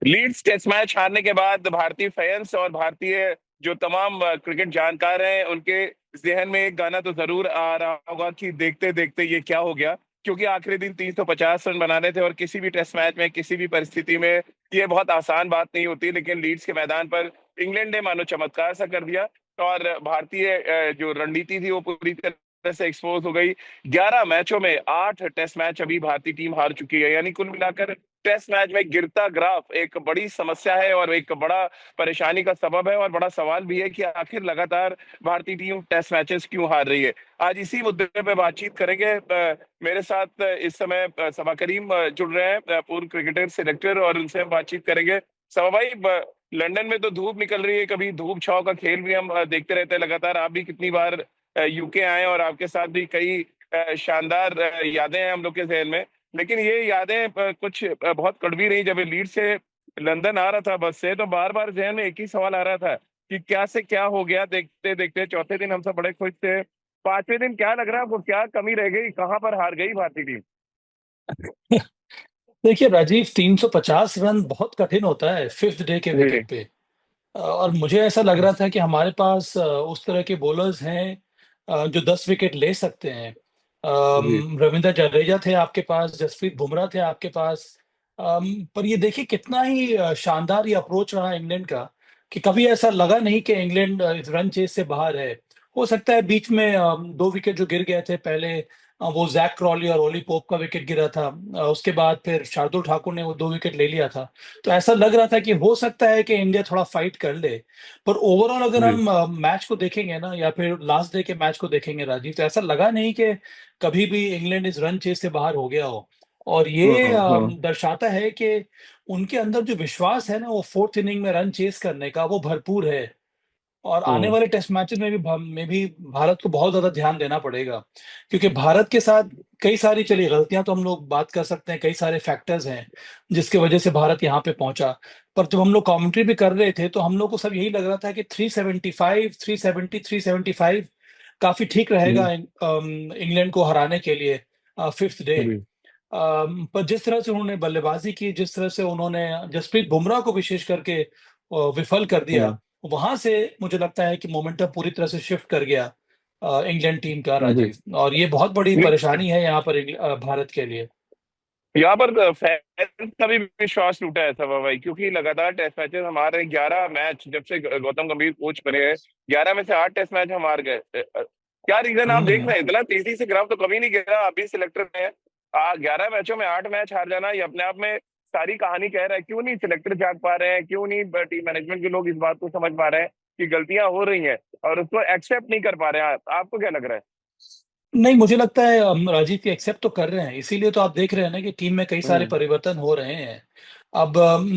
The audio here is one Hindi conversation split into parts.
लीड्स टेस्ट मैच हारने के बाद भारतीय फैंस और भारतीय जो तमाम क्रिकेट जानकार हैं, उनके जहन में एक गाना तो जरूर आ रहा होगा कि देखते देखते ये क्या हो गया। क्योंकि आखिरी दिन 350 रन बनाने थे और किसी भी टेस्ट मैच में किसी भी परिस्थिति में ये बहुत आसान बात नहीं होती, लेकिन लीड्स के मैदान पर इंग्लैंड ने मानो चमत्कार सा कर दिया और भारतीय जो रणनीति थी वो पूरी तरह से एक्सपोज हो गई। 11 मैचों में 8 टेस्ट मैच अभी भारतीय टीम हार चुकी है, यानी कुल मिलाकर टेस्ट मैच में गिरता ग्राफ एक बड़ी समस्या है और एक बड़ा परेशानी का सबब है और बड़ा सवाल भी है कि आखिर लगातार भारतीय टीम टेस्ट मैचेस क्यों हार रही है। आज इसी मुद्दे पे बातचीत करेंगे। मेरे साथ इस समय सबा करीम जुड़ रहे हैं, पूर्व क्रिकेटर सिलेक्टर, और उनसे हम बातचीत करेंगे। सबा भाई, लंदन में तो धूप निकल रही है, कभी धूप छाव का खेल भी हम देखते रहते हैं लगातार। आप भी कितनी बार यूके आए और आपके साथ भी कई शानदार यादें हैं हम लोग के जहन में। लेकिन ये यादें कुछ बहुत कड़वी रही। जब ये लीड से लंदन आ रहा था बस से, तो बार बार जहन में एक ही सवाल आ रहा था कि क्या से क्या हो गया। देखते देखते चौथे दिन हम सब बड़े खुश थे, पांचवें दिन क्या लग रहा है आपको, क्या कमी रह गई, कहाँ पर हार गई भारतीय टीम? देखिए राजीव, 350 रन बहुत कठिन होता है फिफ्थ डे के जी। विकेट पे। और मुझे ऐसा लग रहा था कि हमारे पास उस तरह के बॉलर्स हैं जो 10 विकेट ले सकते हैं। जी। रविंद्र जडेजा थे आपके पास, जसप्रीत बुमराह थे आपके पास। पर ये देखिए कितना ही शानदार ये अप्रोच रहा इंग्लैंड का कि कभी ऐसा लगा नहीं कि इंग्लैंड इस रन चेस से बाहर है। हो सकता है बीच में 2 विकेट जो गिर गए थे पहले, वो जैक क्रॉली और ओली पोप का विकेट गिरा था। उसके बाद फिर शार्दुल ठाकुर ने वो 2 विकेट ले लिया था। तो ऐसा लग रहा था कि हो सकता है कि इंडिया थोड़ा फाइट कर ले। पर ओवरऑल अगर जी। हम मैच को देखेंगे ना, या फिर लास्ट डे के मैच को देखेंगे राजीव, तो ऐसा लगा नहीं कि कभी भी इंग्लैंड इस रन चेस से बाहर हो गया हो। और ये हम्म। दर्शाता है कि उनके अंदर जो विश्वास है ना, वो फोर्थ इनिंग में रन चेस करने का, वो भरपूर है। और आने हम्म। वाले टेस्ट मैचेस में भी भारत को बहुत ज्यादा ध्यान देना पड़ेगा। क्योंकि भारत के साथ कई सारी, चलिए गलतियां तो हम लोग बात कर सकते हैं, कई सारे फैक्टर्स हैं जिसकी वजह से भारत यहाँ पे पहुंचा। पर जब हम लोग कमेंट्री भी कर रहे थे तो हम लोग को सब यही लग रहा था कि 375, 370, 375 काफी ठीक रहेगा इंग्लैंड को हराने के लिए फिफ्थ डे। जी। पर जिस तरह से उन्होंने बल्लेबाजी की, जिस तरह से उन्होंने जसप्रीत बुमराह को विशेष करके विफल कर दिया, हम्म। वहां से मुझे लगता है कि मोमेंटम पूरी तरह से शिफ्ट कर गया इंग्लैंड टीम का जी। राजीव। और ये बहुत बड़ी नहीं, परेशानी है यहाँ पर भारत के लिए। यहाँ पर फैंस का भी विश्वास टूटा है सब भाई, क्योंकि लगातार टेस्ट मैचेस हमारे 11 मैच जब से गौतम गंभीर कोच बने हैं, 11 में से 8 टेस्ट मैच हम हार गए। क्या रीजन आप देख हम्म। रहे हैं? इतना तेजी से ग्राफ तो कभी नहीं गिरा, आप भी सिलेक्टर हैं। 11 मैचों में 8 मैच हार जाना, ये अपने आप में सारी कहानी कह रहा है। क्यों नहीं सिलेक्टर जाग पा रहे हैं, क्यों नहीं टीम मैनेजमेंट के लोग इस बात को समझ पा रहे हैं कि गलतियां हो रही हैं और उसको एक्सेप्ट नहीं कर पा रहे हैं? आपको क्या लग रहा है? नहीं, मुझे लगता है राजीव की एक्सेप्ट तो कर रहे हैं, इसीलिए तो आप देख रहे हैं ना कि टीम में कई सारे हम्म। परिवर्तन हो रहे हैं। अब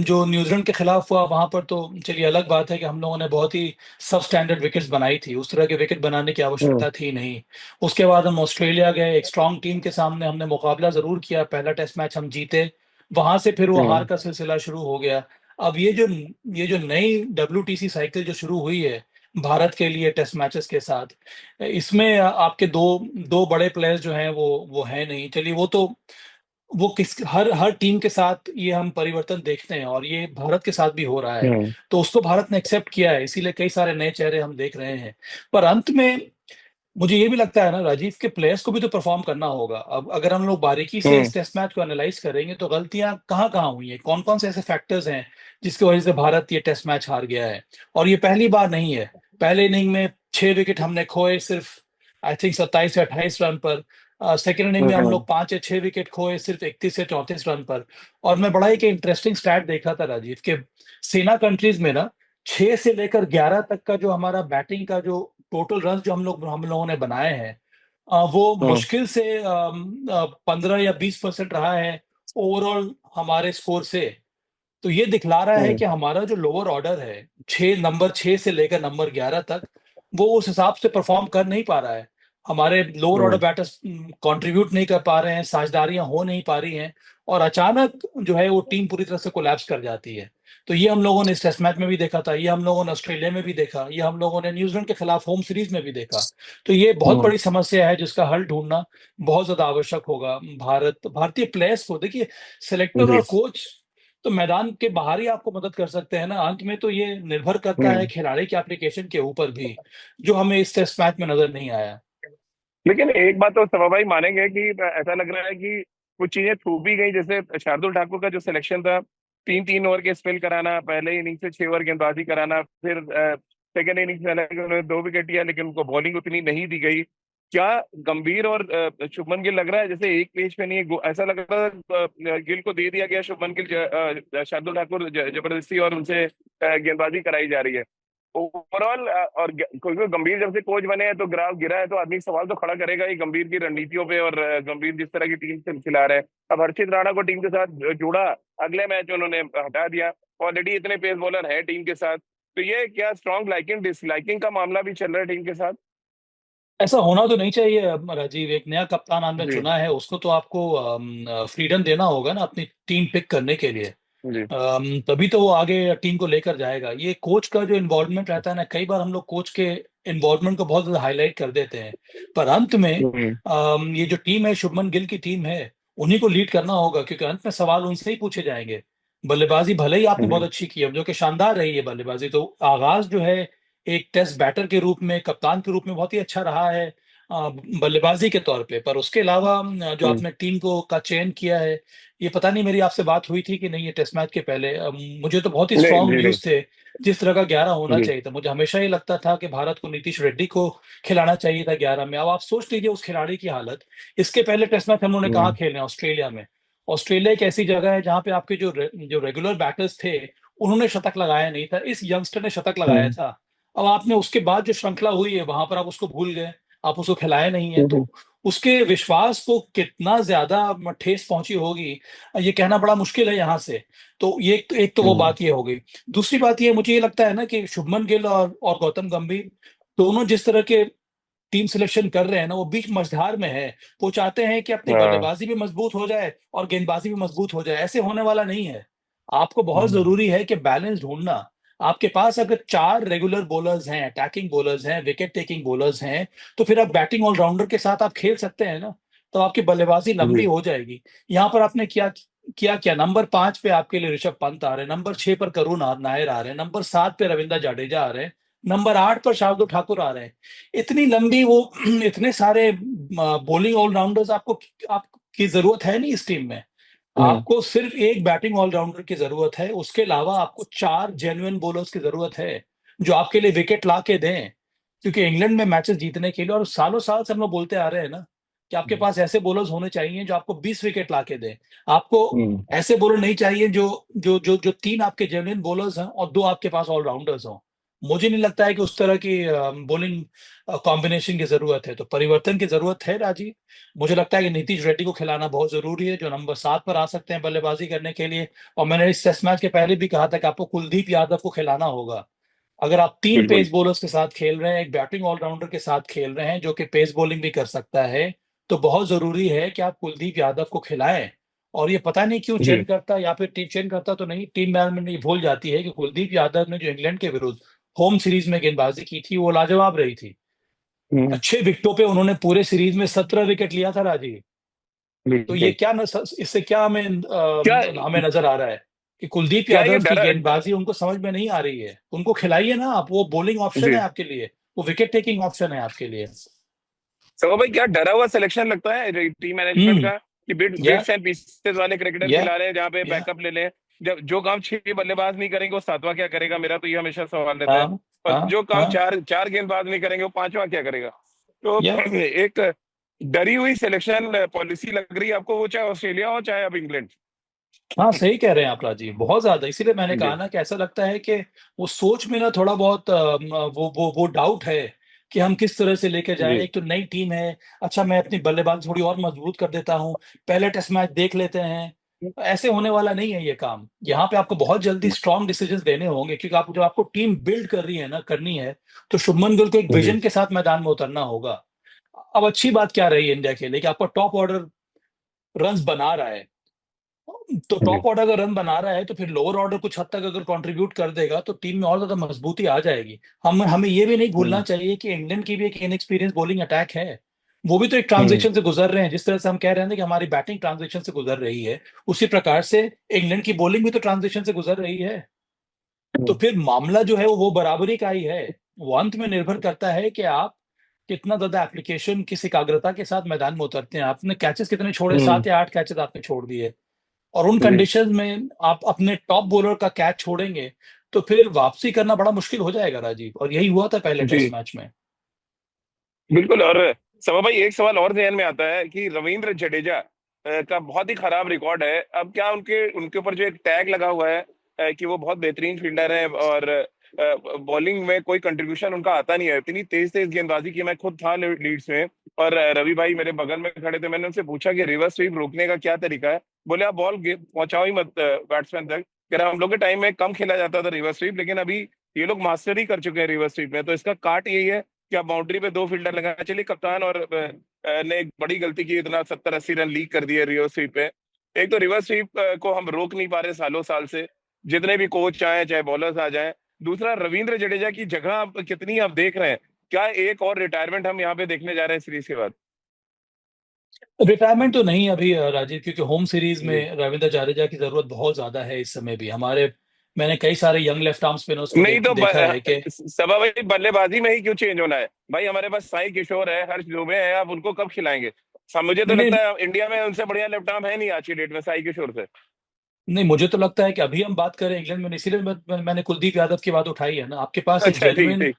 जो न्यूजीलैंड के खिलाफ हुआ वहां पर तो चलिए अलग बात है कि हम लोगों ने बहुत ही सब स्टैंडर्ड विकेट्स बनाई थी, उस तरह के विकेट बनाने की हम्म। आवश्यकता थी नहीं। उसके बाद हम ऑस्ट्रेलिया गए, एक स्ट्रांग टीम के सामने हमने मुकाबला जरूर किया, पहला टेस्ट मैच हम जीते। वहां से फिर वो हार हम्म। का सिलसिला शुरू हो गया। अब ये जो नई WTC साइकिल जो शुरू हुई है भारत के लिए टेस्ट मैचेस के साथ, इसमें आपके दो दो बड़े प्लेयर्स जो हैं वो है नहीं। चलिए वो तो, वो किस हर हर टीम के साथ ये हम परिवर्तन देखते हैं और ये भारत के साथ भी हो रहा है। हम्म। तो उसको भारत ने एक्सेप्ट किया है, इसीलिए कई सारे नए चेहरे हम देख रहे हैं। पर अंत में मुझे ये भी लगता है ना राजीव के प्लेयर्स को भी तो परफॉर्म करना होगा। अब अगर हम लोग बारीकी से हम्म। इस टेस्ट मैच को एनालाइज करेंगे तो गलतियां कहाँ कहाँ हुई हैं, कौन कौन से ऐसे फैक्टर्स हैं जिसकी वजह से भारत ये टेस्ट मैच हार गया है। और ये पहली बार नहीं है। पहले इनिंग में 6 विकेट हमने खोए सिर्फ, आई थिंक 27 या 28 रन पर। सेकेंड इनिंग में हम हम्म। लोग 5 या 6 विकेट खोए सिर्फ 31 या 34 रन पर। और मैं बड़ा ही इंटरेस्टिंग स्टैट देखा था राजीव के सेना कंट्रीज में ना, 6 से लेकर 11 तक का जो हमारा बैटिंग का जो टोटल रन जो हम लोगों ने बनाए हैं, वो हम्म। मुश्किल से 15 या 20% रहा है ओवरऑल हमारे स्कोर से। तो ये दिखला रहा है हम्म। कि हमारा जो लोअर ऑर्डर है, नंबर 6 से लेकर नंबर 11 तक, वो उस हिसाब से परफॉर्म कर नहीं पा रहा है। हमारे लोअर ऑर्डर हम्म। बैटर्स कंट्रीब्यूट नहीं कर पा रहे हैं, साझेदारियां हो नहीं पा रही हैं। और अचानक जो है वो टीम पूरी तरह से कोलैप्स कर जाती है। तो ये हम लोगों ने इस टेस्ट मैच में भी देखा था, ये हम लोगों ने ऑस्ट्रेलिया में भी देखा, ये हम लोगों ने न्यूजीलैंड के खिलाफ होम सीरीज में भी देखा। तो ये बहुत हम्म। बड़ी समस्या है जिसका हल ढूंढना बहुत ज्यादा आवश्यक होगा। भारतीय प्लेयर्स को देखिए, सिलेक्टर जी। और कोच तो मैदान के बाहर ही आपको मदद कर सकते हैं ना। अंत में तो ये निर्भर करता है हम्म। खिलाड़ी के एप्लीकेशन के ऊपर भी, जो हमें इस टेस्ट मैच में नजर नहीं आया। लेकिन एक बात तो सवा भाई मानेंगे कि ऐसा लग रहा है कि कुछ चीजें थूपी गई, जैसे शार्दुल ठाकुर का जो सिलेक्शन था, 3-3 ओवर के स्पेल कराना, पहले इनिंग से 6 ओवर गेंदबाजी कराना, फिर सेकेंड इनिंग्स में हालांकि उन्होंने 2 विकेट लिया लेकिन उनको बॉलिंग उतनी नहीं दी गई। क्या गंभीर और शुभमन गिल लग रहा है जैसे एक पेज पे नहीं है, ऐसा लग रहा है गिल को दे दिया गया, शुभमन गिल शार्दुल ठाकुर जबरदस्ती और उनसे गेंदबाजी कराई जा रही है ओवरऑल। और कोई कोई गंभीर जब से कोच बने हैं तो ग्राफ गिरा है, तो आदमी सवाल तो खड़ा करेगा ही गंभीर की रणनीतियों पे, और गंभीर जिस तरह की टीम से खिला रहे हैं। अब हर्षित राणा को टीम के साथ जोड़ा, अगले मैच उन्होंने हटा दिया, ऑलरेडी इतने पेस बॉलर है टीम के साथ, तो ये क्या स्ट्रॉन्ग लाइकिंग डिसलाइकिंग का मामला भी चल रहा है टीम के साथ? ऐसा होना तो नहीं चाहिए राजीव। एक नया कप्तान आपने जी। चुना है, उसको तो आपको फ्रीडम देना होगा ना अपनी टीम पिक करने के लिए। जी। तभी तो वो आगे टीम को लेकर जाएगा। ये कोच का जो इन्वॉल्वमेंट रहता है ना, कई बार हम लोग कोच के इन्वॉल्वमेंट को बहुत ज्यादा हाईलाइट कर देते हैं, पर अंत में हम्म। ये जो टीम है, शुभमन गिल की टीम है, उन्हीं को लीड करना होगा, क्योंकि अंत में सवाल उनसे ही पूछे जाएंगे। बल्लेबाजी भले ही आपने बहुत हम्म। अच्छी की है, जो कि शानदार रही है बल्लेबाजी, तो आगाज जो है एक टेस्ट बैटर के रूप में, कप्तान के रूप में बहुत ही अच्छा रहा है बल्लेबाजी के तौर पे। पर उसके अलावा जो हम्म। आपने टीम को का चयन किया है, ये पता नहीं मेरी आपसे बात हुई थी कि नहीं, ये टेस्ट मैच के पहले मुझे तो बहुत ही नहीं स्ट्रांग जी नहीं। व्यूज थे जिस तरह का 11 होना जी। चाहिए था। मुझे हमेशा ही लगता था कि भारत को नीतीश रेड्डी को खिलाना चाहिए था 11 में। अब आप सोच लीजिए उस खिलाड़ी की हालत। इसके पहले टेस्ट मैच हम लोगों ने कहाँ हम्म। खेले हैं? ऑस्ट्रेलिया में। ऑस्ट्रेलिया एक ऐसी जगह है जहाँ पे आपके जो रेगुलर बैटर्स थे, उन्होंने शतक लगाया नहीं था, इस यंगस्टर ने शतक लगाया हम्म। था। अब आपने उसके बाद जो श्रृंखला हुई है वहां पर आप उसको भूल गए, आप उसको खिलाए नहीं है, हम्म। तो उसके विश्वास को कितना ज्यादा ठेस पहुंची होगी, ये कहना बड़ा मुश्किल है यहाँ से। तो ये एक तो वो हम्म। बात ये हो गई। दूसरी बात ये, मुझे ये लगता है ना कि शुभमन गिल और गौतम गंभीर दोनों जिस तरह के टीम सिलेक्शन कर रहे हैं ना, वो बीच मझधार में है। वो चाहते हैं कि अपनी हाँ। बल्लेबाजी भी मजबूत हो जाए और गेंदबाजी भी मजबूत हो जाए। ऐसे होने वाला नहीं है। आपको बहुत हम्म। जरूरी है कि बैलेंस ढूंढना। आपके पास अगर 4 रेगुलर बॉलर्स हैं, अटैकिंग बॉलर्स हैं, विकेट टेकिंग बॉलर्स हैं, तो फिर आप बैटिंग ऑलराउंडर के साथ आप खेल सकते हैं ना। तो आपकी बल्लेबाजी लंबी जी। हो जाएगी। यहाँ पर आपने क्या किया क्या? नंबर 5 पे आपके लिए ऋषभ पंत आ रहे हैं, नंबर 6 पर करुण नायर आ रहे हैं, नंबर 7 पे रविंद्र जडेजा आ रहे हैं, नंबर 8 पर शार्दुल ठाकुर आ रहे हैं। इतनी लंबी वो इतने सारे बॉलिंग ऑलराउंडर्स आपकी जरूरत है नहीं इस टीम में। हम्म। आपको सिर्फ एक बैटिंग ऑलराउंडर की जरूरत है, उसके अलावा आपको 4 जेन्युइन बॉलर्स की जरूरत है जो आपके लिए विकेट ला के दें। क्योंकि इंग्लैंड में मैचेस जीतने के लिए, और सालों साल से हम लोग बोलते आ रहे हैं ना, कि आपके पास ऐसे बॉलर्स होने चाहिए जो आपको 20 विकेट ला के दें। आपको हम्म। ऐसे बॉलर नहीं चाहिए जो 3 आपके जेन्युइन बॉलर्स हैं और 2 आपके पास ऑलराउंडर्स हों। मुझे नहीं लगता है कि उस तरह की बॉलिंग कॉम्बिनेशन की जरूरत है। तो परिवर्तन की जरूरत है राजीव। मुझे लगता है कि नीतीश रेड्डी को खिलाना बहुत जरूरी है, जो नंबर 7 पर आ सकते हैं बल्लेबाजी करने के लिए। और मैंने इस टेस्ट मैच के पहले भी कहा था कि आपको कुलदीप यादव को खिलाना होगा। अगर आप 3 बिल्कुल। पेस बॉलर्स के साथ खेल रहे हैं, एक बैटिंग ऑलराउंडर के साथ खेल रहे हैं जो कि पेस बॉलिंग भी कर सकता है, तो बहुत जरूरी है कि आप कुलदीप यादव को खिलाएं। और ये पता नहीं क्यों जी। चेंज करता, या फिर टीम चेंज करता तो नहीं, टीम मैनेजमेंट ये भूल जाती है कि कुलदीप यादव ने जो इंग्लैंड के विरुद्ध होम सीरीज में गेंदबाजी की थी, वो लाजवाब रही थी। हम्म। अच्छे विकेटों पे उन्होंने पूरे सीरीज में 17 विकेट लिया था राजीव। तो ये बिल्कुल। क्या इससे क्या क्या हमें नजर आ रहा है कि कुलदीप क्या ये यादव की डरा? गेंदबाजी उनको समझ में नहीं आ रही है। उनको खिलाइए ना आप, वो बॉलिंग ऑप्शन जी। है आपके लिए, वो विकेट टेकिंग ऑप्शन है आपके लिए। सो भाई क्या डरा हुआ सिलेक्शन लगता है टीम मैनेजमेंट हम्म। का, कि या बिट्स एंड पीसेस वाले क्रिकेटर या खिला रहे हैं जहाँ पे या बैकअप ले लें? जब जो काम 6 बल्लेबाज नहीं करेंगे वो सातवां क्या करेगा, मेरा तो ये हमेशा सवाल रहता है। हाँ और हाँ जो काम हाँ। चार चार गेंदबाज नहीं करेंगे वो पांचवा क्या करेगा? तो या एक डरी हुई सिलेक्शन पॉलिसी लग रही है आपको, वो चाहे ऑस्ट्रेलिया हो चाहे अब इंग्लैंड। हाँ, सही कह रहे हैं आप राजीव, बहुत ज्यादा। इसीलिए मैंने कहा जी। ना कि ऐसा लगता है कि वो सोच में ना थोड़ा बहुत वो डाउट है कि हम किस तरह से लेके जाएं। जी। एक तो नई टीम है। अच्छा, मैं अपनी बल्लेबाजी थोड़ी और मजबूत कर देता हूँ, पहले टेस्ट मैच देख लेते हैं। ऐसे होने वाला नहीं है ये काम। यहाँ पे आपको बहुत जल्दी स्ट्रांग डिसीजंस लेने होंगे, क्योंकि आप जब आपको टीम बिल्ड कर रही है ना, करनी है, तो शुभमन गिल को एक जी। विजन के साथ मैदान में उतरना होगा। अब अच्छी बात क्या रही है इंडिया के लिए कि आपका टॉप ऑर्डर रन्स बना रहा है। तो जी। टॉप ऑर्डर अगर रन बना रहा है, तो फिर लोअर ऑर्डर कुछ हद तक अगर कंट्रीब्यूट कर देगा, तो टीम में और ज्यादा मजबूती आ जाएगी। हम हमें ये भी नहीं भूलना हम्म। चाहिए कि इंग्लैंड की भी एक इनएक्सपीरियंस बॉलिंग अटैक है। वो भी तो एक हम्म। ट्रांजिशन से गुजर रहे हैं। जिस तरह से हम कह रहे हैं ना कि हमारी बैटिंग ट्रांजिशन से गुजर रही है, उसी प्रकार से इंग्लैंड की बॉलिंग भी तो ट्रांजिशन से गुजर रही है। तो हम्म। फिर मामला जो है वो बराबरी का ही है। वो अंत में निर्भर करता है कि आप कितना ज्यादा एप्लीकेशन, किस एकाग्रता के साथ मैदान में उतरते हैं। आपने कैचेस कितने छोड़े, हम्म। 7 या 8 कैचेस आपने छोड़ दिए, और उन जी। कंडीशन में आप अपने टॉप बॉलर का कैच छोड़ेंगे, तो फिर वापसी करना बड़ा मुश्किल हो जाएगा राजीव। और यही हुआ था पहले टेस्ट जी मैच में। बिल्कुल। और सभा भाई, एक सवाल और ध्यान में आता है कि रविंद्र जडेजा का बहुत ही खराब रिकॉर्ड है। अब क्या उनके उनके ऊपर जो एक टैग लगा हुआ है कि वो बहुत बेहतरीन फील्डर है, और बॉलिंग में कोई कंट्रीब्यूशन उनका आता नहीं है। इतनी तेज तेज गेंदबाजी की, मैं खुद था लीड्स में, और रवि भाई मेरे बगल में खड़े थे। मैंने उनसे पूछा कि रिवर्स स्वीप रोकने का क्या तरीका है। बोले आप बॉल पहुंचाओ ही मत बैट्समैन तक। कह रहा हम लोग के टाइम में कम खेला जाता था रिवर्स स्वीप, लेकिन अभी ये लोग मास्टरी कर चुके हैं रिवर्स स्वीप में। तो इसका काट यही है कि आप बाउंड्री पे 2 फील्डर लगाना। चलिए, कप्तान और ने एक बड़ी गलती की, इतना 70-80 रन लीक कर दिए रिवर्स स्वीप पे। एक तो रिवर्स स्वीप को हम रोक नहीं पा रहे सालों साल से, जितने भी कोच आए चाहे बॉलर्स आ जाएं। दूसरा, रविंद्र जडेजा की जगह आप कितनी आप देख रहे हैं? क्या एक और रिटायरमेंट हम यहाँ पे देखने जा रहे हैं सीरीज के बाद? रिटायरमेंट तो नहीं अभी राजीव, क्योंकि होम सीरीज जी। में रविंद्र जडेजा की जरूरत बहुत ज्यादा है इस समय भी हमारे। मैंने कई सारे यंग लेफ्ट आर्म स्पिनर्स को नहीं तो देखा है कि सभा भाई, बल्लेबाजी में ही क्यों चेंज होना है? भाई हमारे पास साई किशोर है, हर्ष दुबे है, आप उनको कब खिलाएंगे? मुझे तो नहीं नहीं लगता है इंडिया में उनसे बढ़िया लेफ्ट आर्म है नहीं आज की डेट में साई किशोर से। नहीं, मुझे तो लगता है कि अभी हम बात करें इंग्लैंड में, इसीलिए मैंने कुलदीप यादव की बात उठाई है ना। आपके पास एक अच्छा, ठीक जेन्युइन ठीक।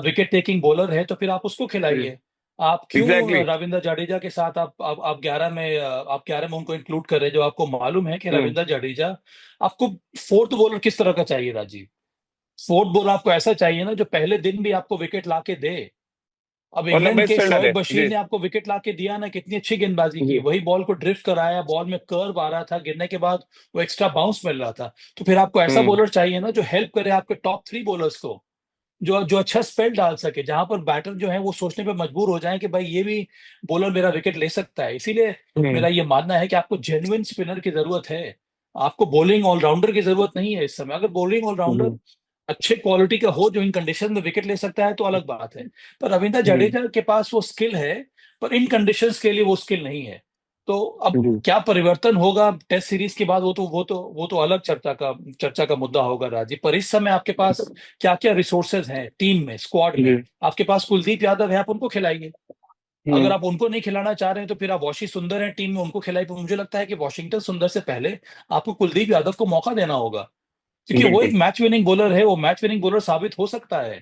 विकेट टेकिंग बॉलर है, तो फिर आप उसको खिलाइए। आप क्यों एग्जैक्टली। रविंद्र जडेजा के साथ आप 11 में आप 11 में उनको इंक्लूड कर रहे हैं, जो आपको मालूम है कि हम्म। रविंद्र जडेजा आपको फोर्थ बॉलर किस तरह का चाहिए राजीव। फोर्थ बॉलर आपको ऐसा चाहिए ना जो पहले दिन भी आपको विकेट ला के दे। अब और इंग्लैंड लंबे के स्पेल डाले। शोएब बशीर जी। ने आपको विकेट ला के दिया ना, कितनी अच्छी गेंदबाजी की, जी। वही बॉल को ड्रिफ्ट कराया, बॉल में कर्व आ रहा था, गिरने के बाद वो एक्स्ट्रा बाउंस मिल रहा था। तो फिर आपको ऐसा हम्म। बॉलर चाहिए ना जो हेल्प करे आपके टॉप 3 बॉलर्स को, जो जो अच्छा स्पेल डाल सके, जहां पर बैटर जो है वो सोचने पे मजबूर हो जाए कि भाई ये भी बॉलर मेरा विकेट ले सकता है। इसीलिए हम्म। मेरा ये मानना है कि आपको जेन्युइन स्पिनर की जरूरत है। आपको बॉलिंग ऑलराउंडर की जरूरत नहीं है इस समय। अगर बॉलिंग ऑलराउंडर हम्म। अच्छे क्वालिटी का हो जो इन कंडीशन में विकेट ले सकता है तो अलग बात है। पर रविंद्र जी। जडेजा के पास वो स्किल है, पर इन कंडीशंस के लिए वो स्किल नहीं है। तो अब जी। क्या परिवर्तन होगा टेस्ट सीरीज के बाद, वो तो अलग चर्चा का मुद्दा होगा राजीव। पर इस समय आपके पास क्या क्या रिसोर्सेज हैं टीम में, स्क्वाड में। जी। आपके पास कुलदीप यादव है, आप उनको खिलाइए। अगर हम्म। आप उनको नहीं खिलाना चाह रहे हैं तो फिर आप वॉशिंग सुंदर है टीम में, उनको खिलाइए। पर मुझे लगता है कि वॉशिंगटन सुंदर से पहले आपको कुलदीप यादव को मौका देना होगा, क्योंकि वो एक बिल्कुल। मैच विनिंग बॉलर है, वो मैच विनिंग बॉलर साबित हो सकता है।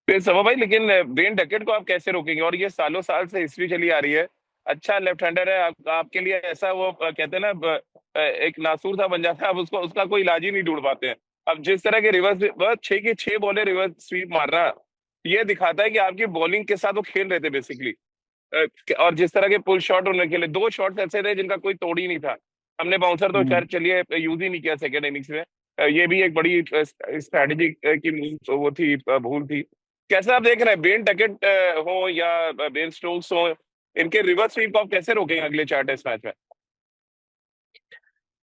फिर सभा भाई, लेकिन ब्रेन डकेट को आप कैसे रोकेंगे? और ये सालों साल से हिस्ट्री चली आ रही है। अच्छा लेफ्ट हैंडर है, आपके लिए ऐसा वो कहते हैं ना, एक नासूर सा बन जाता है। अब उसको उसका कोई इलाज ही नहीं ढूंढ पाते हैं। अब जिस तरह के रिवर्स, बस 6 की 6 बॉलें रिवर्स स्वीप मारना, ये दिखाता है कि आपकी बॉलिंग के साथ वो खेल रहे थे बेसिकली। और जिस तरह के पुल शॉट उन्होंने खेले, 2 शॉट्स ऐसे थे जिनका कोई तोड़ ही नहीं था। हमने बाउंसर तो खैर चलिए यूज ही नहीं किया सेकंड इनिंग्स में। ये भी एक बड़ी स्ट्रैटेजी की वो थी, भूल थी। कैसे आप देख रहे हैं बेन डकेट हो या बेन स्टोक्स हो, इनके रिवर्स स्वीप को आप कैसे रोकेंगे अगले 4 टेस्ट मैच में?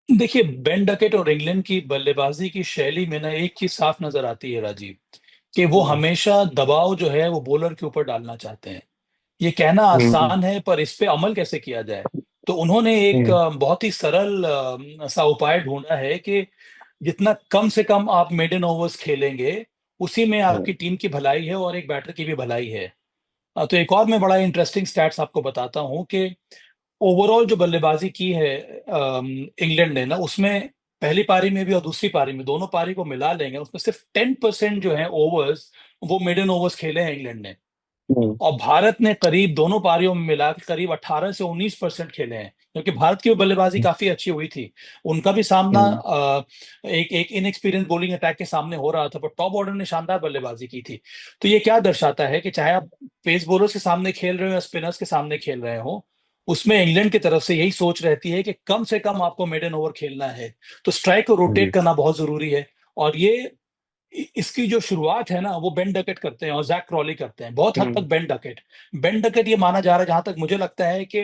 देखिए, बेन डकेट और इंग्लैंड की बल्लेबाजी की शैली में ना एक चीज साफ नजर आती है राजीव, कि वो हम्म। हमेशा दबाव जो है वो बॉलर के ऊपर डालना चाहते हैं। ये कहना हम्म। आसान है, पर इस पे अमल कैसे किया जाए। तो उन्होंने एक हम्म। बहुत ही सरल सा उपाय ढूंढा है कि जितना कम से कम आप मेडन ओवर्स खेलेंगे, उसी में आपकी टीम की भलाई है और एक बैटर की भी भलाई है। तो एक और मैं बड़ा इंटरेस्टिंग स्टैट्स आपको बताता हूँ कि ओवरऑल जो बल्लेबाजी की है इंग्लैंड ने ना, उसमें पहली पारी में भी और दूसरी पारी में, दोनों पारी को मिला लेंगे, उसमें सिर्फ 10% जो है ओवर्स, वो मिडन ओवर्स खेले हैं इंग्लैंड ने। हम्म। और भारत ने करीब दोनों पारियों में मिलाकर करीब 18 से 19% खेले हैं, क्योंकि भारत की भी बल्लेबाजी काफी अच्छी हुई थी। उनका भी सामना हम्म। एक एक इनएक्सपीरियंस बॉलिंग अटैक के सामने हो रहा था, पर टॉप ऑर्डर ने शानदार बल्लेबाजी की थी। तो ये क्या दर्शाता है कि चाहे आप पेस बॉलर्स के सामने खेल रहे हो या स्पिनर्स के सामने खेल रहे हो, उसमें इंग्लैंड की तरफ से यही सोच रहती है कि कम से कम आपको मेडन ओवर खेलना है। तो स्ट्राइक को रोटेट जी। करना बहुत जरूरी है। और ये इसकी जो शुरुआत है ना, वो बेन डकेट करते हैं और जैक क्रॉली करते हैं, बहुत हद तक हम्म। बेन डकेट ये माना जा रहा है, जहां तक मुझे लगता है कि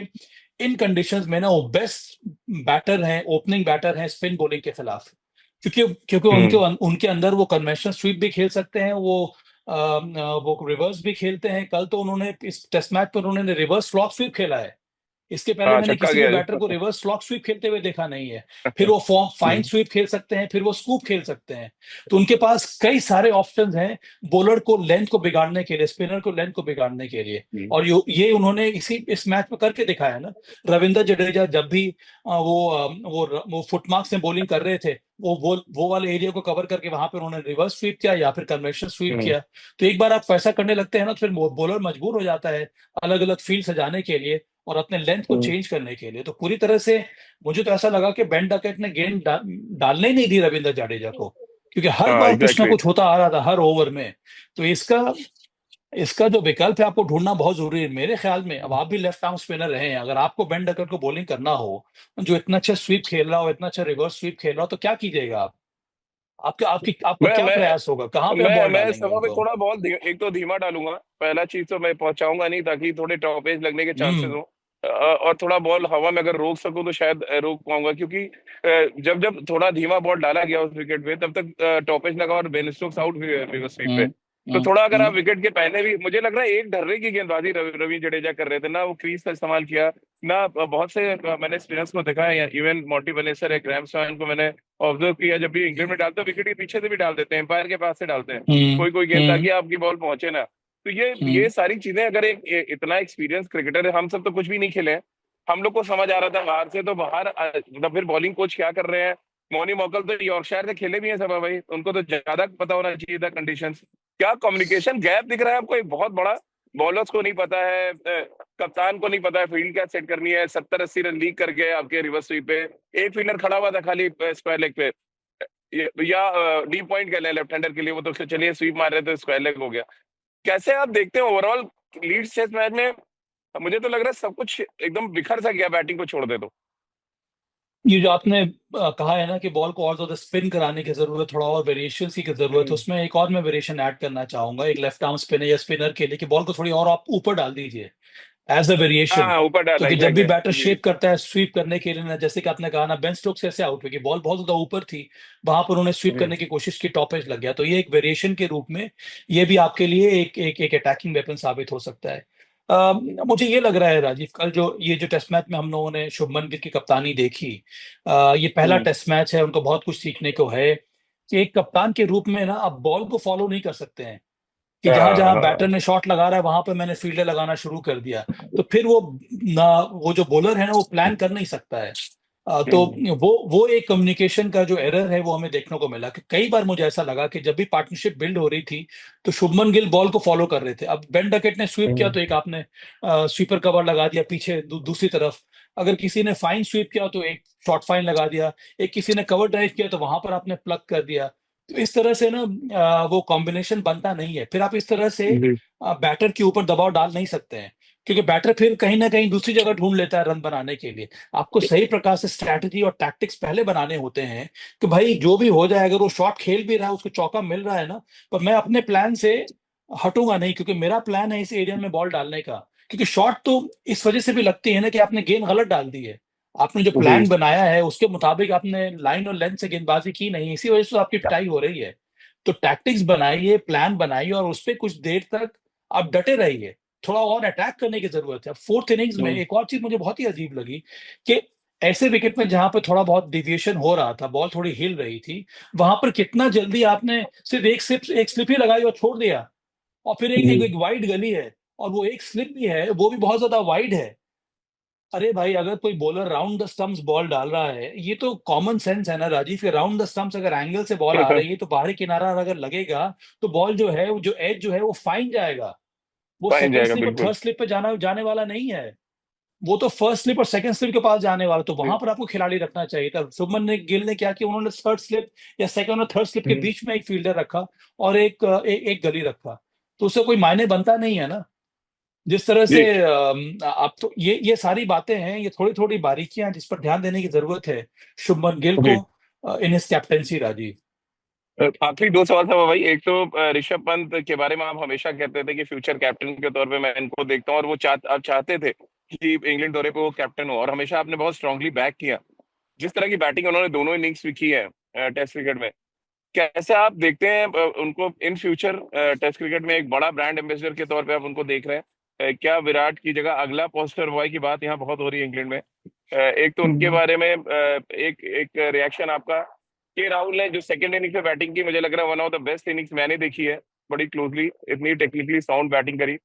इन कंडीशंस में ना वो बेस्ट बैटर हैं, ओपनिंग बैटर हैं स्पिन बॉलिंग के खिलाफ। क्योंकि क्योंकि उनके हम्म। उनके अंदर वो कन्वेंशनल स्वीप भी खेल सकते हैं, वो वो रिवर्स भी खेलते हैं। कल तो उन्होंने इस टेस्ट मैच पर उन्होंने रिवर्स फ्लॉक स्वीप खेला है। इसके पहले हाँ, मैंने छक्का किसी भी गया बैटर को जो। रिवर्स स्लॉक स्वीप खेलते हुए देखा नहीं है। फिर वो फॉर्म फाइन हम्म, स्वीप खेल सकते हैं, फिर वो स्कूप खेल सकते हैं। तो उनके पास कई सारे ऑप्शंस हैं बॉलर को लेंथ को बिगाड़ने के लिए, स्पिनर को लेंथ को बिगाड़ने के लिए। हम्म, और ये उन्होंने इस मैच में करके दिखाया ना। रविंद्र जडेजा जब भी वो फुटमार्क से बॉलिंग कर रहे थे, वो वाले एरिया को कवर करके वहां पर उन्होंने रिवर्स स्वीप किया या फिर कन्वेंशनल स्वीप हम्म, किया। तो एक बार आप वैसा करने लगते हैं ना, तो फिर बॉलर मजबूर हो जाता है अलग अलग फील्ड सजाने के लिए और अपने लेंथ को हम्म। चेंज करने के लिए। तो पूरी तरह से मुझे तो ऐसा लगा कि बेन डकेट ने गेंद डालने ही नहीं दी रविंद्र जाडेजा को, क्योंकि हर हाँ, बार कुछ ना एग्जैक्टली। कुछ होता आ रहा था हर ओवर में। तो इसका इसका जो विकल्प है आपको ढूंढना बहुत जरूरी है मेरे ख्याल में। अब आप भी लेफ्ट आर्म स्पिनर रहे हैं, अगर आपको बेन डकेट को बॉलिंग करना हो जो इतना अच्छा स्वीप खेल रहा हो, इतना अच्छा रिवर्स स्वीप खेल रहा हो, तो क्या कीजिएगा आप? आपका मैं क्या मैं प्रयास होगा, कहाँ पे आप मैं बॉल मैं डालेंगे सभा में उनको? थोड़ा बॉल एक तो धीमा डालूंगा। पहला चीज तो मैं पहुंचाऊंगा नहीं, ताकि थोड़े टॉप एज लगने के चांसेस हम्म। हो। और थोड़ा बॉल हवा में अगर रोक सकूं तो शायद रोक पाऊंगा, क्योंकि जब जब थोड़ा धीमा बॉल डाला गया उस विकेट पे, तब तक टॉप एज लगा और बेन स्टोक्स आउट हुए उस स्वीप पे। हम्म। तो हम्म। थोड़ा अगर आप हम्म। विकेट के पहले भी, मुझे लग रहा है एक ढर्रे की गेंदबाजी रवि जडेजा कर रहे थे ना, वो क्रीज का इस्तेमाल किया ना। बहुत से मैंने स्पिनर्स को देखा है, इवन मॉन्टी वेनेसर है, ग्राहम स्वाइन को मैंने ऑब्जर्व किया, जब भी इंग्लैंड में डालते हैं विकेट के पीछे से भी डाल देते हैं, एम्पायर के पास से डालते हैं हम्म। कोई कोई गेंद, ताकि हम्म। आपकी बॉल पहुंचे ना। तो ये हम्म। सारी चीजें, अगर इतना एक्सपीरियंस क्रिकेटर है, हम सब तो कुछ भी नहीं खेले हैं। हम लोग को समझ आ रहा था बाहर से, तो बाहर मतलब फिर बॉलिंग कोच क्या कर रहे हैं। मौनी मौकल तो यॉर्कशायर से खेले भी हैं सब भाई, उनको तो ज्यादा पता होना चाहिए था कंडीशंस। क्या कम्युनिकेशन गैप दिख रहा है आपको, एक बहुत बड़ा। बॉलर्स को नहीं पता है, कप्तान को नहीं पता है फील्ड क्या सेट करनी है। 70-80 रन लीक कर गए आपके रिवर्स स्वीप पे। एक फील्डर खड़ा हुआ था खाली स्क्वायर लेग पे, या डीप पॉइंट कह लें लेफ्ट हैंडर के लिए, वो तो चलिए स्वीप मार रहे थे, स्क्वायर लेग हो गया। कैसे आप देखते हैं ओवरऑल लीड्स टेस्ट मैच में? मुझे तो लग रहा है सब कुछ एकदम बिखर सा गया, बैटिंग को छोड़ दे तो। ये जो आपने कहा है ना कि बॉल को और ज्यादा स्पिन कराने की जरूरत, थोड़ा और वेरिएशन की जरूरत है, हम्म। उसमें एक और मैं वेरिएशन ऐड करना चाहूंगा एक लेफ्ट आर्म स्पिनर या स्पिनर के लिए, कि बॉल को थोड़ी और आप ऊपर डाल दीजिए एज अ वेरिएशन। हाँ, ऊपर डालना, क्योंकि जब भी एग्जैक्टली बैटर जी। शेप करता है स्वीप करने के लिए ना, जैसे कि आपने कहा ना बेन स्टोक्स कैसे आउट हुए कि बॉल बहुत ज्यादा ऊपर थी, वहां पर उन्होंने स्वीप हम्म, करने की कोशिश की, टॉप एज लग गया। तो ये एक वेरिएशन के रूप में ये भी आपके लिए एक अटैकिंग वेपन साबित हो सकता है। मुझे ये लग रहा है राजीव, कल जो टेस्ट मैच में हम लोगों ने शुभमन गिल की कप्तानी देखी, ये पहला हम्म। टेस्ट मैच है, उनको बहुत कुछ सीखने को है कि एक कप्तान के रूप में ना आप बॉल को फॉलो नहीं कर सकते हैं कि जहां हाँ, जहां बैटर हाँ। ने शॉट लगा रहा है वहां पे मैंने फील्डर लगाना शुरू कर दिया। तो फिर वो ना, वो जो बॉलर है ना वो प्लान कर नहीं सकता है। तो हम्म, वो एक कम्युनिकेशन का जो एरर है वो हमें देखने को मिला कि कई बार मुझे ऐसा लगा कि जब भी पार्टनरशिप बिल्ड हो रही थी तो शुभमन गिल बॉल को फॉलो कर रहे थे। अब बेन डकेट ने स्वीप किया हम्म, तो एक आपने स्वीपर कवर लगा दिया पीछे दूसरी तरफ। अगर किसी ने फाइन स्वीप किया तो एक शॉर्ट फाइन लगा दिया। एक किसी ने कवर ड्राइव किया तो वहां पर आपने प्लग कर दिया। तो इस तरह से ना वो कॉम्बिनेशन बनता नहीं है, फिर आप इस तरह से जी। बैटर के ऊपर दबाव डाल नहीं सकते हैं, क्योंकि बैटर फिर कहीं ना कहीं दूसरी जगह ढूंढ लेता है रन बनाने के लिए। आपको सही प्रकार से स्ट्रैटेजी और टैक्टिक्स पहले बनाने होते हैं कि भाई जो भी हो जाए, अगर वो शॉट खेल भी रहा है उसको चौका मिल रहा है ना, पर मैं अपने प्लान से हटूंगा नहीं, क्योंकि मेरा प्लान है इस एरिया में बॉल डालने का। क्योंकि शॉट तो इस वजह से भी लगती है ना कि आपने गेंद गलत डाल दी है, आपने जो जी। प्लान बनाया है उसके मुताबिक आपने लाइन और लेंथ से गेंदबाजी की नहीं, इसी वजह से तो आपकी पिटाई हो रही है। तो टैक्टिक्स बनाइए, प्लान बनाइए और उस पर कुछ देर तक आप डटे रहिए। थोड़ा और अटैक करने की जरूरत है। अब फोर्थ इनिंग्स में हम्म, एक और चीज मुझे बहुत ही अजीब लगी कि ऐसे विकेट में जहां पर थोड़ा बहुत डिविएशन हो रहा था, बॉल थोड़ी हिल रही थी, वहां पर कितना जल्दी आपने सिर्फ एक स्लिप ही लगाई और छोड़ दिया। और फिर एक वाइड गली है और वो एक स्लिप भी है, वो भी बहुत ज्यादा वाइड है। अरे भाई, अगर कोई bowler round the stumps ball डाल रहा है, ये तो कॉमन सेंस है ना राजीव, कि राउंड द स्टंप्स अगर एंगल से बॉल आ रही है तो बाहरी किनारा अगर लगेगा तो बॉल जो है, वो जो एज जो है वो फाइन जाएगा। वो पाइन सेकंड जाएगा स्लिप और बिल्कुल। थर्ड स्लिप पे जाने वाला नहीं है। वो तो फर्स्ट स्लिप और सेकंड स्लिप के पास जाने वाला, तो जी। वहां पर आपको खिलाड़ी रखना चाहिए था। शुभमन ने गिल ने क्या किया, उन्होंने थर्ड स्लिप या सेकंड और थर्ड स्लिप के हम्म, बीच में एक फील्डर रखा और एक गली रखा। तो उससे कोई मायने बनता नहीं है ना। जिस तरह से जी। आप तो ये सारी बातें हैं, ये थोड़ी थोड़ी बारीकियां हैं जिस पर ध्यान देने की जरूरत है शुभमन गिल को जी। In his captaincy Rajeev. आखिरी दो सवाल था भाई। एक तो ऋषभ पंत के बारे में आप हमेशा कहते थे कि फ्यूचर कैप्टन के तौर पे मैं इनको देखता हूँ, और वो आप चाहते थे कि इंग्लैंड दौरे पे वो कैप्टन हो, और हमेशा आपने बहुत स्ट्रांगली बैक किया। जिस तरह की बैटिंग उन्होंने दोनों इनिंग्स भी की है टेस्ट क्रिकेट में, कैसे आप देखते हैं उनको इन फ्यूचर टेस्ट क्रिकेट में एक बड़ा ब्रांड एम्बेसडर के तौर पे आप उनको देख रहे हैं? क्या विराट की जगह अगला पोस्टर बॉय की बात यहाँ बहुत हो रही है इंग्लैंड में? एक तो उनके हम्म। बारे में एक एक रिएक्शन आपका, के राहुल ने जो सेकंड इनिंग्स में बैटिंग की, मुझे लग रहा है one of the best innings मैंने देखी है बड़ी क्लोजली, इतनी टेक्निकली साउंड बैटिंग करी।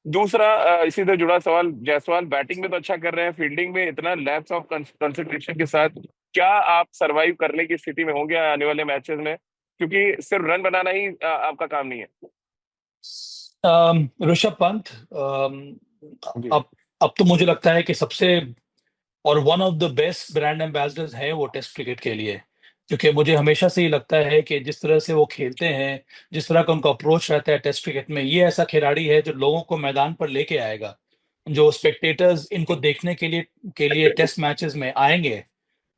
दूसरा इसी से जुड़ा सवाल, जायसवाल बैटिंग में तो अच्छा कर रहे हैं, फील्डिंग में इतना लैप्स ऑफ कंसंट्रेशन के साथ क्या आप सरवाइव करने की स्थिति में होंगे आने वाले मैचेस में? क्योंकि सिर्फ रन बनाना ही आपका काम नहीं है। ऋषभ पंत, जी। अब तो मुझे लगता है कि सबसे और one of the best brand ambassadors हैं वो टेस्ट क्रिकेट के लिए। क्योंकि मुझे हमेशा से ही लगता है कि जिस तरह से वो खेलते हैं, जिस तरह का उनका अप्रोच रहता है टेस्ट क्रिकेट में, ये ऐसा खिलाड़ी है जो लोगों को मैदान पर लेके आएगा। जो स्पेक्टेटर्स इनको देखने के लिए टेस्ट मैचेस में आएंगे,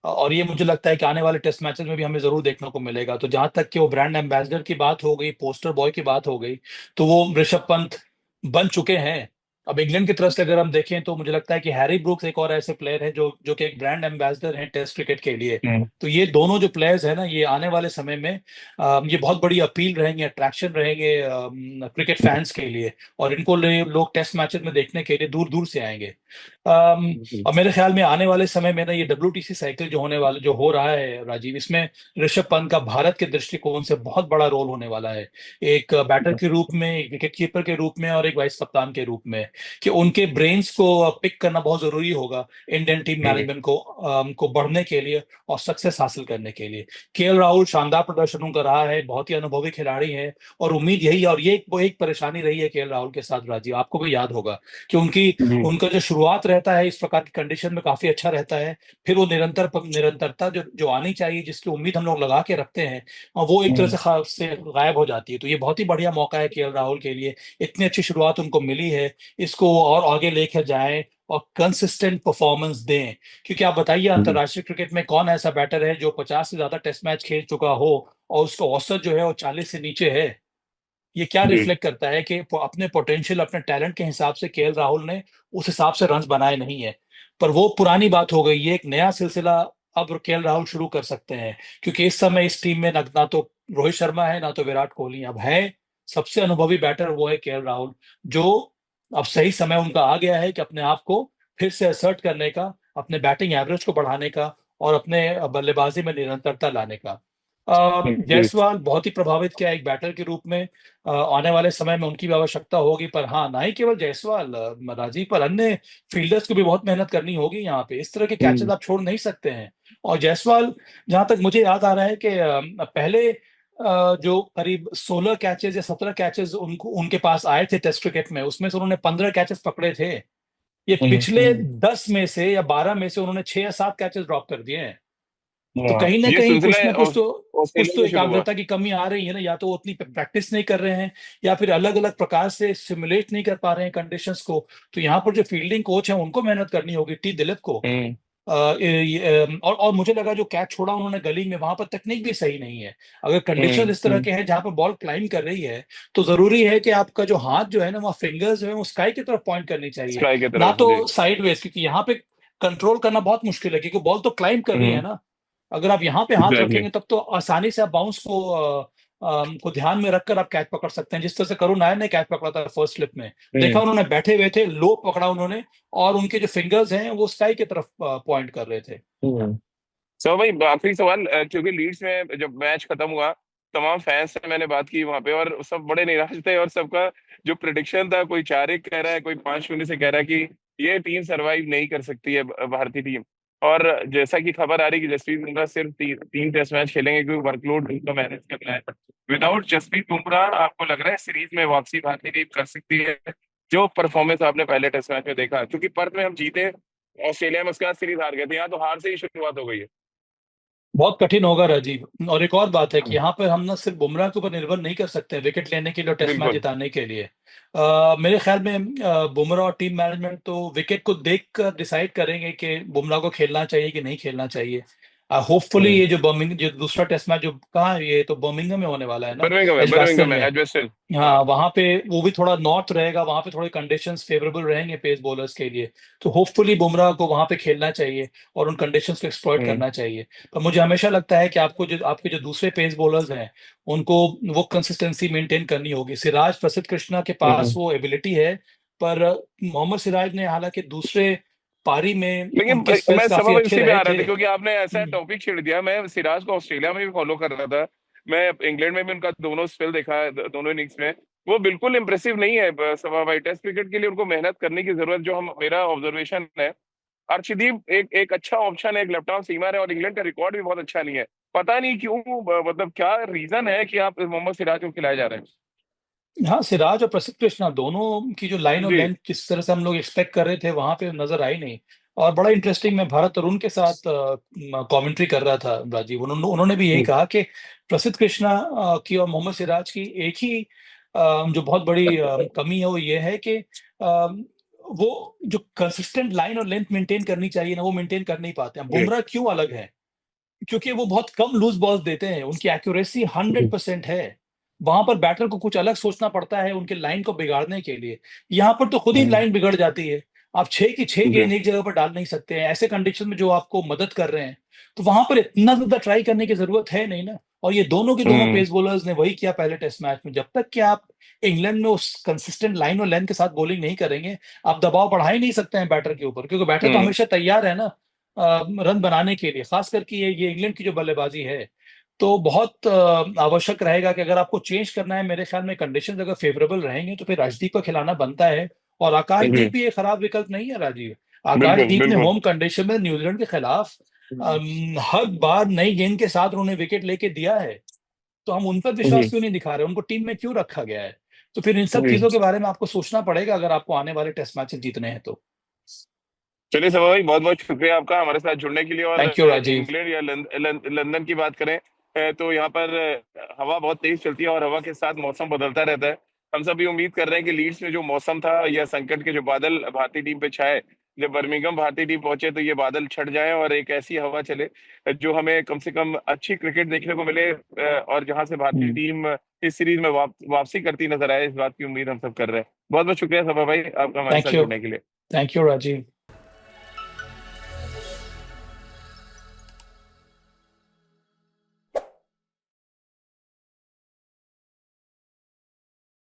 और ये मुझे लगता है कि आने वाले टेस्ट मैचेस में भी हमें जरूर देखने को मिलेगा। तो जहां तक कि वो ब्रांड एम्बेसडर की बात हो गई, पोस्टर बॉय की बात हो गई, तो वो ऋषभ पंत बन चुके हैं। अब इंग्लैंड की तरफ से अगर हम देखें तो मुझे लगता है कि हैरी ब्रूक्स एक और ऐसे प्लेयर है जो जो कि एक ब्रांड एम्बेसडर हैं टेस्ट क्रिकेट के लिए। हम्म। तो ये दोनों जो प्लेयर्स हैं ना, ये आने वाले समय में ये बहुत बड़ी अपील रहेंगे, अट्रैक्शन रहेंगे क्रिकेट फैंस के लिए। और इनको लोग टेस्ट मैचेस में देखने के लिए दूर दूर से आएंगे। जी। और मेरे ख्याल में आने वाले समय में ना, ये WTC साइकिल जो हो रहा है राजीव, इसमें ऋषभ पंत का भारत के दृष्टिकोण से बहुत बड़ा रोल होने वाला है। एक बैटर के रूप में, एक विकेट कीपर के रूप में, और एक वाइस कप्तान के रूप में। कि उनके ब्रेन्स को पिक करना बहुत जरूरी होगा इंडियन टीम जी। मैनेजमेंट को बढ़ने के लिए और सक्सेस हासिल करने के लिए। KL राहुल शानदार प्रदर्शन उनका रहा है, बहुत ही अनुभवी खिलाड़ी है। और उम्मीद यही है, और ये वो एक परेशानी रही है KL राहुल के साथ राजीव, आपको भी याद होगा कि जी। उनका जो शुरुआत रहता है इस प्रकार की कंडीशन में काफी अच्छा रहता है। फिर वो निरंतरता जो जो आनी चाहिए, जिसकी उम्मीद हम लोग लगा के रखते हैं, और वो एक तरह हम्म। से से गायब हो जाती है। तो ये बहुत ही बढ़िया मौका है KL राहुल के लिए। इतनी अच्छी शुरुआत उनको मिली है, इसको और आगे लेकर जाएं और कंसिस्टेंट परफॉर्मेंस दें। क्योंकि आप बताइए, जी। अंतर्राष्ट्रीय क्रिकेट में कौन ऐसा बैटर है जो 50 से ज्यादा टेस्ट मैच खेल चुका हो और उसका औसत जो है वो 40 से नीचे है? ये क्या जी। रिफ्लेक्ट करता है कि अपने पोटेंशियल, अपने टैलेंट के हिसाब से KL राहुल ने उस हिसाब से रन्स बनाए नहीं है। पर वो पुरानी बात हो गई, ये एक नया सिलसिला अब KL राहुल शुरू कर सकते हैं। क्योंकि इस समय इस टीम में ना तो रोहित शर्मा है, ना तो विराट कोहली। अब है सबसे अनुभवी बैटर वो है KL राहुल, जो अब सही समय उनका आ गया है कि अपने आप को फिर से असर्ट करने का, अपने बैटिंग एवरेज को बढ़ाने का, और अपने बल्लेबाजी में निरंतरता लाने का। जी। जायसवाल बहुत ही प्रभावित किया एक बैटर के रूप में। आने वाले समय में उनकी भी आवश्यकता होगी। पर हाँ, ना ही केवल जायसवाल राजीव, पर अन्य फील्डर्स को भी बहुत मेहनत करनी होगी यहाँ पे। इस तरह के कैचेस हम्म। आप छोड़ नहीं सकते हैं। और जायसवाल, जहां तक मुझे याद आ रहा है कि पहले जो करीब 16 कैचेस या 17 कैचेस उनको उनके पास आए थे टेस्ट क्रिकेट में, उसमें से उन्होंने 15 कैचेस पकड़े थे। ये पिछले हम्म। 10 में से या 12 में से उन्होंने 6 या 7 कैचेस ड्रॉप कर दिए हैं। तो हाँ, कहीं ना ये कहीं सिलसिला कुछ ऑस्ट्रेलिया तो में शुरू हुआ। एकाग्रता की कमी आ रही है ना, या तो वो उतनी प्रैक्टिस नहीं कर रहे हैं, या फिर अलग अलग प्रकार से सिमुलेट नहीं कर पा रहे हैं कंडीशंस को। तो यहाँ पर जो फील्डिंग कोच है उनको मेहनत करनी होगी, T. दिलीप को। हम्म। और मुझे लगा जो कैच छोड़ा उन्होंने गली में, वहां पर तकनीक भी सही नहीं है। अगर कंडीशन इस तरह हम्म। के हैं जहां पर बॉल क्लाइंब कर रही है, तो जरूरी है कि आपका जो हाथ जो है ना, वहाँ फिंगर्स जो है वो स्काई की तरफ पॉइंट करनी चाहिए, स्काई की ना तरफ, जी। तो साइडवेज। क्योंकि यहाँ पे कंट्रोल करना बहुत मुश्किल है, क्योंकि बॉल तो क्लाइंब कर रही है हम्म। ना। अगर आप यहाँ पे हाथ एग्जैक्टली। रखेंगे तब तो आसानी से आप बाउंस को ध्यान में रखकर आप कैच पकड़ सकते हैं, जिस तरह से करुण नायर ने कैच पकड़ा था फर्स्ट स्लिप में। देखा, हम्म। उन्होंने बैठे हुए थे, लो पकड़ा उन्होंने, और उनके जो फिंगर्स हैं वो स्काई की तरफ पॉइंट कर रहे थे। हम्म। सो भाई, आखिरी सवाल, क्योंकि लीड्स में जब मैच खत्म हुआ, तमाम फैंस से मैंने बात की वहां पे, और सब बड़े निराश थे, और सबका जो प्रिडिक्शन था, कोई 4-1 कह रहा है, कोई 5-0 से कह रहा है कि ये टीम सरवाइव नहीं कर सकती है, भारतीय टीम। और जैसा कि खबर आ रही है कि जसप्रीत बुमराह सिर्फ तीन टेस्ट मैच खेलेंगे, क्योंकि वर्कलोड उनका मैनेज करना है। विदाउट जसप्रीत बुमराह आपको लग रहा है सीरीज में वापसी भारतीय टीम कर सकती है, जो परफॉर्मेंस आपने पहले टेस्ट मैच में देखा? क्योंकि पर्थ में हम जीते, ऑस्ट्रेलिया में उसके बाद सीरीज हार गए थे, यहाँ तो हार से ही शुरुआत हो गई है। बहुत कठिन होगा राजीव। और एक और बात है कि यहाँ पर हम ना सिर्फ बुमराह के ऊपर निर्भर नहीं कर सकते विकेट लेने के लिए और टेस्ट मैच बिल्कुल। जिताने के लिए। मेरे ख्याल में बुमराह और टीम मैनेजमेंट तो विकेट को देख कर डिसाइड करेंगे कि बुमराह को खेलना चाहिए कि नहीं खेलना चाहिए। होपफुली हम्म। ये जो बर्मिंग जो दूसरा टेस्ट मैच जो कहाँ है, ये तो बर्मिंघम में होने वाला है ना, बर्मिंघम एजबास्टन में में। एडजस्टन। हाँ। हाँ वहां पे वो भी थोड़ा नॉर्थ रहेगा, वहां पे थोड़े कंडीशंस फेवरेबल रहेंगे पेस बॉलर्स के लिए। तो होपफुली बुमराह को वहां पे खेलना चाहिए और उन कंडीशंस को एक्सप्लॉइट हम्म। करना चाहिए। पर मुझे हमेशा लगता है कि आपको जो आपके जो दूसरे पेस बॉलर्स हैं उनको वो कंसिस्टेंसी मेंटेन करनी होगी। सिराज प्रसिद्ध कृष्णा के पास हम्म। वो एबिलिटी है, पर मोहम्मद सिराज ने हालांकि दूसरे पारी में लेकिन उनके स्पेल्स मैं काफी सभा अच्छे इसी में रहे आ रहा थे। था, क्योंकि आपने ऐसा टॉपिक छेड़ दिया। मैं सिराज को ऑस्ट्रेलिया में भी फॉलो कर रहा था, मैं इंग्लैंड में भी उनका दोनों स्पेल देखा है, दोनों इनिंग्स में। वो बिल्कुल इंप्रेसिव नहीं है सभा भाई। टेस्ट क्रिकेट के लिए उनको मेहनत करने की जरूरत, जो हम मेरा ऑब्जर्वेशन है। अर्शदीप एक एक अच्छा ऑप्शन है, एक लेफ्ट आर्म सीमर है, और इंग्लैंड का रिकॉर्ड भी बहुत अच्छा नहीं है। पता नहीं क्यों, मतलब क्या रीजन है कि आप मोहम्मद सिराज को खिलाए जा रहे हाँ सिराज और प्रसिद्ध कृष्णा दोनों की जो लाइन हैं। और जी। लेंथ जिस तरह से हम लोग एक्सपेक्ट कर रहे थे वहां पे नजर आई नहीं। और बड़ा इंटरेस्टिंग, मैं भारत तरुण के साथ कमेंट्री कर रहा था राजीव, उन्होंने भी यही हम्म। कहा कि प्रसिद्ध कृष्णा की और मोहम्मद सिराज की एक ही जो बहुत बड़ी कमी है वो ये है कि वो जो कंसिस्टेंट लाइन और लेंथ मेंटेन करनी चाहिए ना वो मेंटेन कर नहीं पाते हैं। जी। बुमराह क्यों अलग है, क्योंकि वो बहुत कम लूज बॉल्स देते हैं, उनकी एक्यूरेसी 100% है। वहां पर बैटर को कुछ अलग सोचना पड़ता है उनके लाइन को बिगाड़ने के लिए। यहाँ पर तो खुद ही हम्म। लाइन बिगड़ जाती है। आप 6 की 6 जी। गेंद एक जगह पर डाल नहीं सकते हैं ऐसे कंडीशन में जो आपको मदद कर रहे हैं। तो वहां पर इतना ज्यादा ट्राई करने की जरूरत है नहीं ना। और ये दोनों के दोनों हम्म। पेस बॉलर्स ने वही किया पहले टेस्ट मैच में। जब तक कि आप इंग्लैंड में उस कंसिस्टेंट लाइन और लेंथ के साथ बॉलिंग नहीं करेंगे, आप दबाव बढ़ा ही नहीं सकते हैं बैटर के ऊपर, क्योंकि बैटर तो हम्म। हमेशा तैयार है ना रन बनाने के लिए। खास करके ये इंग्लैंड की जो बल्लेबाजी है, तो बहुत आवश्यक रहेगा कि अगर आपको चेंज करना है, मेरे ख्याल में कंडीशंस अगर फेवरेबल रहेंगे तो फिर अर्शदीप को खिलाना बनता है। और आकाशदीप जी। भी एक खराब विकल्प नहीं है राजीव। बिल्कुल आकाशदीप ने बिल्कुल। होम कंडीशन में न्यूजीलैंड के खिलाफ हर बार नई गेंद के साथ उन्होंने विकेट लेके दिया है। तो हम उन पर विश्वास जी। क्यों नहीं दिखा रहे, उनको टीम में क्यों रखा गया है। तो फिर इन सब जी। चीजों के बारे में आपको सोचना पड़ेगा अगर आपको आने वाले टेस्ट मैच जीतने हैं तो। चलिए सभा भाई, बहुत बहुत शुक्रिया आपका हमारे साथ जुड़ने के लिए। और थैंक यू राजीव। इंग्लैंड या लंदन की बात करें, तो यहाँ पर हवा बहुत तेज चलती है, और हवा के साथ मौसम बदलता रहता है। हम सभी उम्मीद कर रहे हैं कि लीड्स में जो मौसम था, या संकट के जो बादल भारतीय टीम पे छाए, जब बर्मिंघम भारतीय टीम पहुंचे, तो ये बादल छट जाए और एक ऐसी हवा चले जो हमें कम से कम अच्छी क्रिकेट देखने को मिले, और जहां से भारतीय हम्म। टीम इस सीरीज में वापसी करती नजर आए, इस बात की उम्मीद हम सब कर रहे हैं। बहुत बहुत शुक्रिया सभा भाई आपका हमारे थैंक साथ यू। जुड़ने के लिए। Thank you Rajiv.